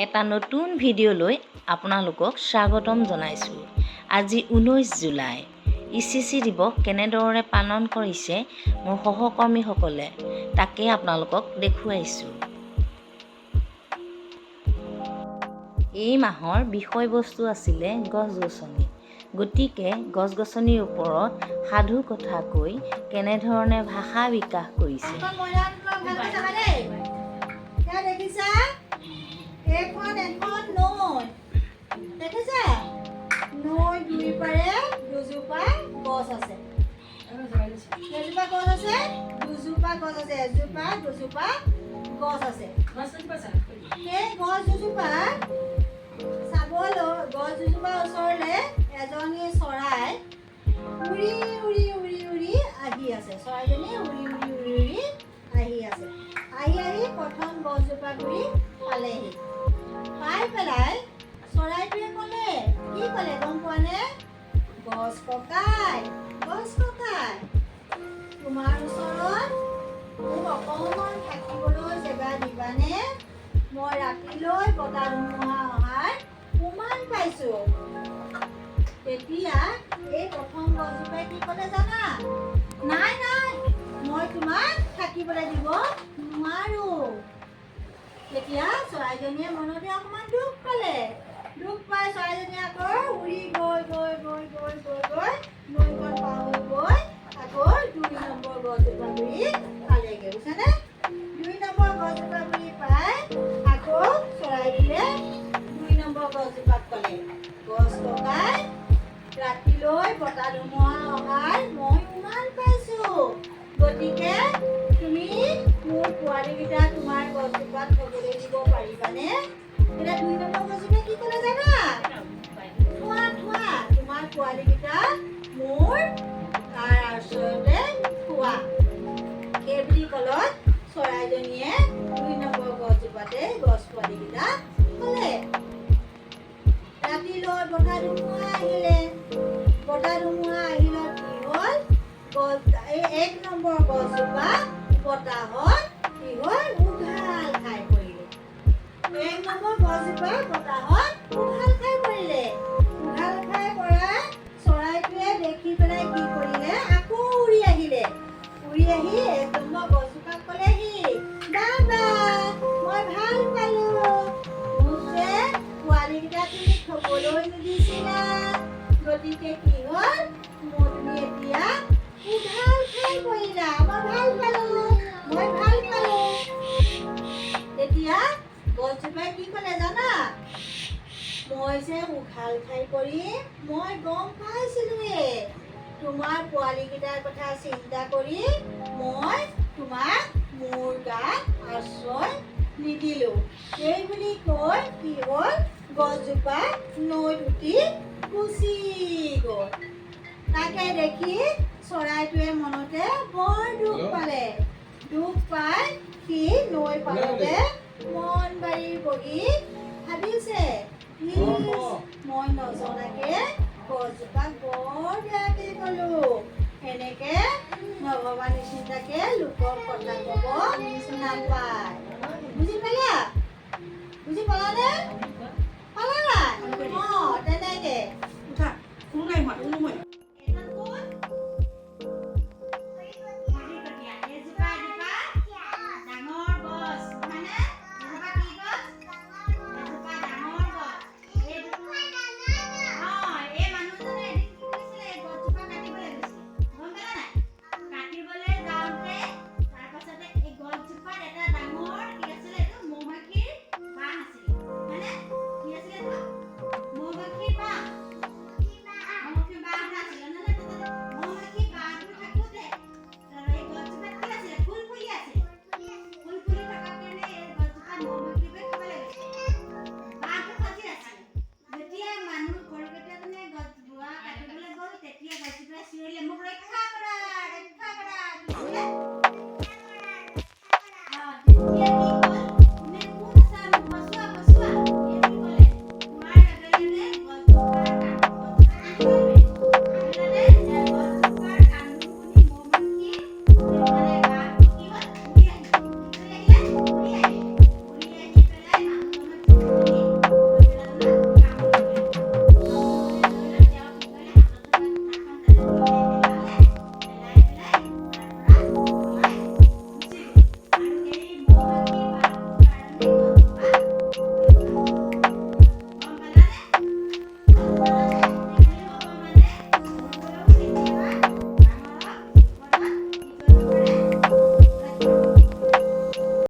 এটা নতুন ভিডিঅ'লৈ আপোনালোকক স্বাগতম জনাইছোঁ। আজি 19 জুলাই। ইচিচি দিৱস কেনেদৰে পালন কৰিছে মোৰ সহকৰ্মীসকলে তাকে আপোনালোকক দেখুৱাইছোঁ। এই মাহৰ বিষয়বস্তু আছিলে গছ-গছনি। গতিকে গছ-গছনিৰ ওপৰত সাধু কথা কৈ কেনেধৰণে ভাষা বিকাশ কৰিছে। এখন নৈ দেখিছে? নৈ দুই পাৰে দুজোপা গছ আছে। কেইজোপা গছ আছে? দুজোপা গছ আছে। এজোপা দুজোপা গছ আছে। সেই গছ দুজোপা চাবলৈ গছ দুজোপাৰ ওচৰলৈ এজনী চৰাই উৰি উৰি উৰি উৰি আহি আছে। চৰাইজনী উৰি উৰি উৰি উৰি আহি আছে। আহি প্ৰথম গছজোপা গুৰি পালেহি। পাই পেলাই চৰাইটোৱে ক'লে, কি ক'লে গম পোৱা নে? গছ ককাই, তোমাৰ ওচৰত মোক অকণমান থাকিবলৈ জেগা দিবানে? মই ৰাতিলৈ বতাহ ধুমুহা অহাৰ উমান পাইছোঁ। তেতিয়া এই প্ৰথম গছজোপাই কি ক'লে জানা? নাই মই তোমাক থাকিবলৈ দিব নোৱাৰোঁ। তেতিয়া চৰাইজনীয়ে মনতে অকণমান দুখ পালে। দুখ পাই চৰাইজনীয়ে আকৌ উৰি গৈ নৈখন পাৰ হৈ গৈ আকৌ 2 নম্বৰ গছজোপা গুৰি পালেগৈ। বুজিছানে? 2 নম্বৰ গছজোপা গুৰি পাই আকৌ চৰাইটোৱে 2 নম্বৰ গছজোপাক ক'লে, গছ ককাই, ৰাতিলৈ বতাহ ধুমুহা অহাৰ মই উমান পাইছোঁ। গতিকে তুমি মোৰ পোৱালীকেইটা তোমাৰ গছজোপাত থবলৈ দিব পাৰিবানে? এতিয়া 2 নম্বৰ গছজোপাই কি ক'লে জানা? থোৱা তোমাৰ পোৱালীকেইটা মোৰ তাৰ ওচৰতে থোৱা। সেই বুলি ক'লত চৰাইজনীয়ে 2 নম্বৰ গছজোপাতে গছ পোৱালীকেইটা থ'লে। ৰাতিলৈ বতাহ ধুমুহা আহিলে। বতাহ ধুমুহা আহিলত কি হ'ল? এই 1 নম্বৰ গছজোপা বতাহত কি হ'ল? উঘাল খাই পৰিলে। 1 নম্বৰ গছজোপা বতাহত উঘাল খাই পৰিলে। উঘাল খাই পৰা চৰাইটোৱে দেখি পেলাই কি কৰিলে? আকৌ উৰি আহিলে। উৰি আহি 1 নম্বৰ গছজোপাক ক'লেহি, বাবা মই ভাল পালোঁ। মোক যে পোৱালীকেইটা তুমি থ'বলৈ নিদিছিলা। গতিকে কি হ'ল? তুমি এতিয়া উঘাল খাই পৰিলা। মই ভাল পালোঁ। তেতিয়া গছজোপাই কি ক'লে জানা? মই যে উঘাল খাই পৰি মই গম পাইছিলোঁৱে। তোমাৰ পোৱালীকেইটাৰ কথা চিন্তা কৰি মই তোমাক মোৰ গাত আশ্ৰয় নিদিলোঁ। এই বুলি কৈ কি হ'ল? গছজোপা নৈত উটি গুচি গ'ল। তাকে দেখি চৰাইটোৱে মনতে বৰ দুখ পালে। দুখ পাই সি নৈ পাৰতে মন বাৰী বহি ভাবিছে, মই নজনাকে গছজোপাক বৰ বেয়াকে ক'লোঁ। এনেকে নভবা নিচিন্তাকে লোকক কথা ক'ব নাপায়। বুজি পালা? বুজি পালানে? পালা নাই? তেনেকে